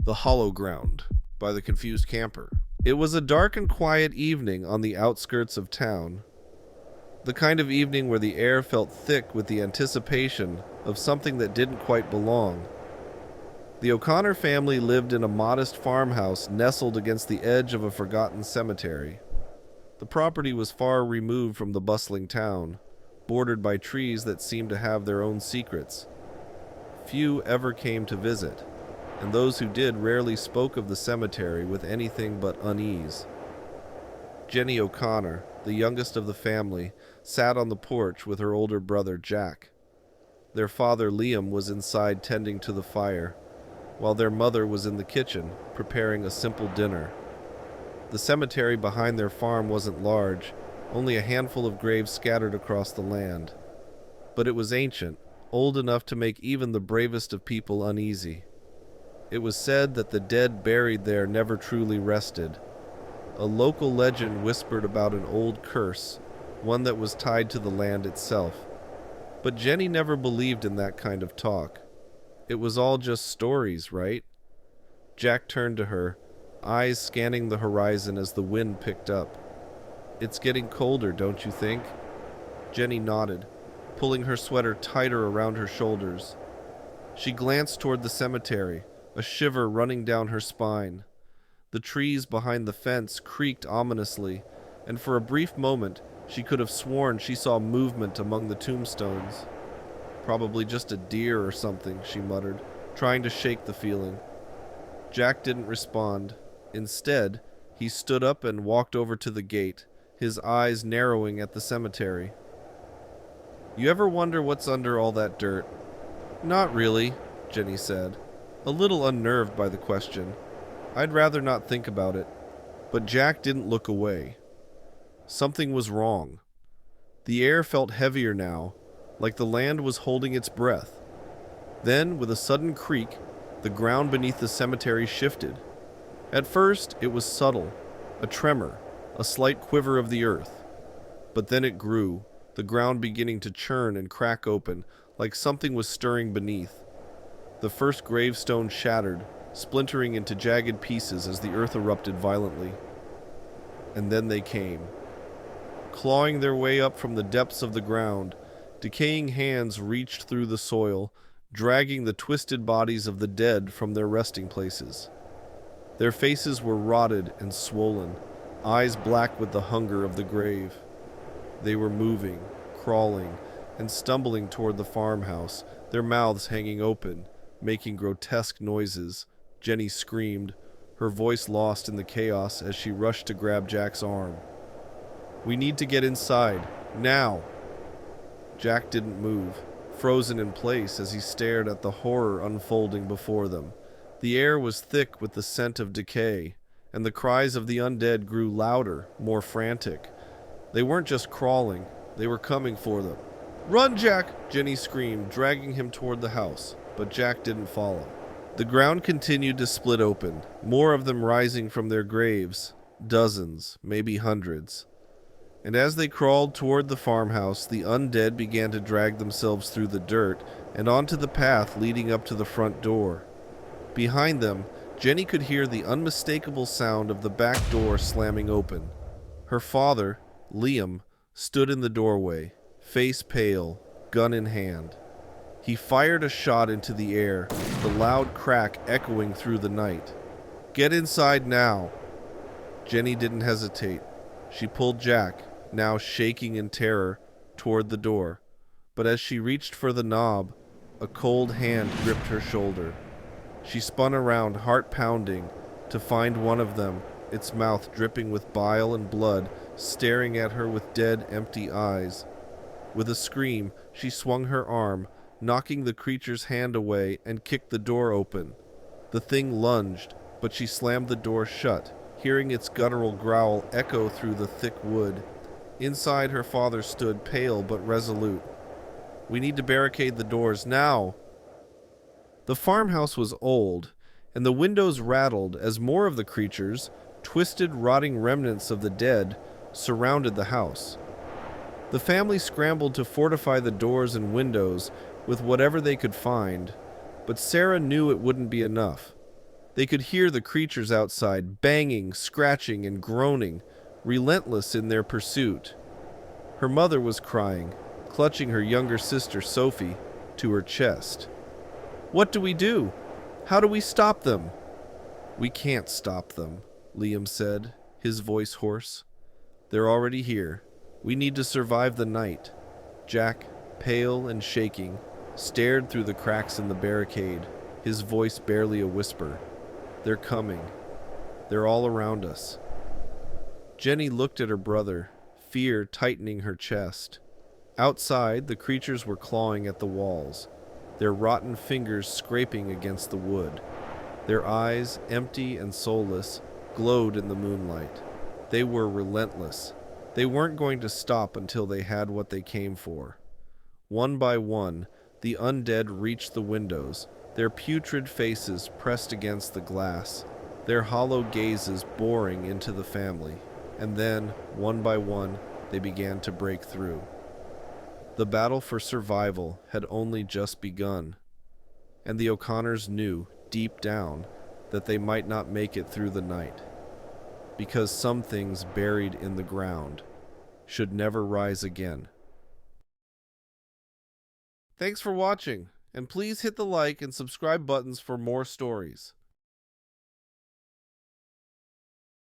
The Hollow Ground by the Confused Camper. It was a dark and quiet evening on the outskirts of town. The kind of evening where the air felt thick with the anticipation of something that didn't quite belong. The O'Connor family lived in a modest farmhouse nestled against the edge of a forgotten cemetery. The property was far removed from the bustling town, bordered by trees that seemed to have their own secrets. Few ever came to visit, and those who did rarely spoke of the cemetery with anything but unease. Jenny O'Connor, the youngest of the family, sat on the porch with her older brother Jack. Their father Liam was inside tending to the fire, while their mother was in the kitchen preparing a simple dinner. The cemetery behind their farm wasn't large, only a handful of graves scattered across the land. But it was ancient, old enough to make even the bravest of people uneasy. It was said that the dead buried there never truly rested. A local legend whispered about an old curse, one that was tied to the land itself. But Jenny never believed in that kind of talk. It was all just stories, right? Jack turned to her, eyes scanning the horizon as the wind picked up. "It's getting colder, don't you think?" Jenny nodded, pulling her sweater tighter around her shoulders. She glanced toward the cemetery, a shiver running down her spine. The trees behind the fence creaked ominously, and for a brief moment she could have sworn she saw movement among the tombstones. "Probably just a deer or something," she muttered, trying to shake the feeling. Jack didn't respond. Instead, he stood up and walked over to the gate, his eyes narrowing at the cemetery. "You ever wonder what's under all that dirt?" "Not really," Jenny said, a little unnerved by the question. "I'd rather not think about it." But Jack didn't look away. Something was wrong. The air felt heavier now, like the land was holding its breath. Then, with a sudden creak, the ground beneath the cemetery shifted. At first, it was subtle, a tremor, a slight quiver of the earth. But then it grew, the ground beginning to churn and crack open, like something was stirring beneath. The first gravestone shattered, splintering into jagged pieces as the earth erupted violently. And then they came. Clawing their way up from the depths of the ground, decaying hands reached through the soil, dragging the twisted bodies of the dead from their resting places. Their faces were rotted and swollen, eyes black with the hunger of the grave. They were moving, crawling, and stumbling toward the farmhouse, their mouths hanging open, making grotesque noises. Jenny screamed, her voice lost in the chaos as she rushed to grab Jack's arm. "We need to get inside, now!" Jack didn't move, frozen in place as he stared at the horror unfolding before them. The air was thick with the scent of decay, and the cries of the undead grew louder, more frantic. They weren't just crawling, they were coming for them. "Run, Jack!" Jenny screamed, dragging him toward the house, but Jack didn't follow. The ground continued to split open, more of them rising from their graves, dozens, maybe hundreds. And as they crawled toward the farmhouse, the undead began to drag themselves through the dirt and onto the path leading up to the front door. Behind them, Jenny could hear the unmistakable sound of the back door slamming open. Her father, Liam, stood in the doorway, face pale, gun in hand. He fired a shot into the air, the loud crack echoing through the night. "Get inside now!" Jenny didn't hesitate. She pulled Jack, now shaking in terror, toward the door. But as she reached for the knob, a cold hand gripped her shoulder. She spun around, heart pounding, to find one of them, its mouth dripping with bile and blood, staring at her with dead, empty eyes. With a scream, she swung her arm, knocking the creature's hand away, and kicked the door open. The thing lunged, but she slammed the door shut, hearing its guttural growl echo through the thick wood. Inside, her father stood, pale but resolute. "We need to barricade the doors, now!" The farmhouse was old, and the windows rattled as more of the creatures, twisted, rotting remnants of the dead, surrounded the house. The family scrambled to fortify the doors and windows with whatever they could find, but Sarah knew it wouldn't be enough. They could hear the creatures outside banging, scratching, and groaning, relentless in their pursuit. Her mother was crying, clutching her younger sister, Sophie, to her chest. "What do we do? How do we stop them?" "We can't stop them," Liam said, his voice hoarse. "They're already here. We need to survive the night." Jack, pale and shaking, stared through the cracks in the barricade, his voice barely a whisper. "They're coming. They're all around us." Jenny looked at her brother, fear tightening her chest. Outside, the creatures were clawing at the walls, their rotten fingers scraping against the wood. Their eyes, empty and soulless, glowed in the moonlight. They were relentless. They weren't going to stop until they had what they came for. One by one, the undead reached the windows, their putrid faces pressed against the glass, their hollow gazes boring into the family. And then, one by one, they began to break through. The battle for survival had only just begun, and the O'Connors knew, deep down, that they might not make it through the night, because some things buried in the ground should never rise again. Thanks for watching, and please hit the like and subscribe buttons for more stories.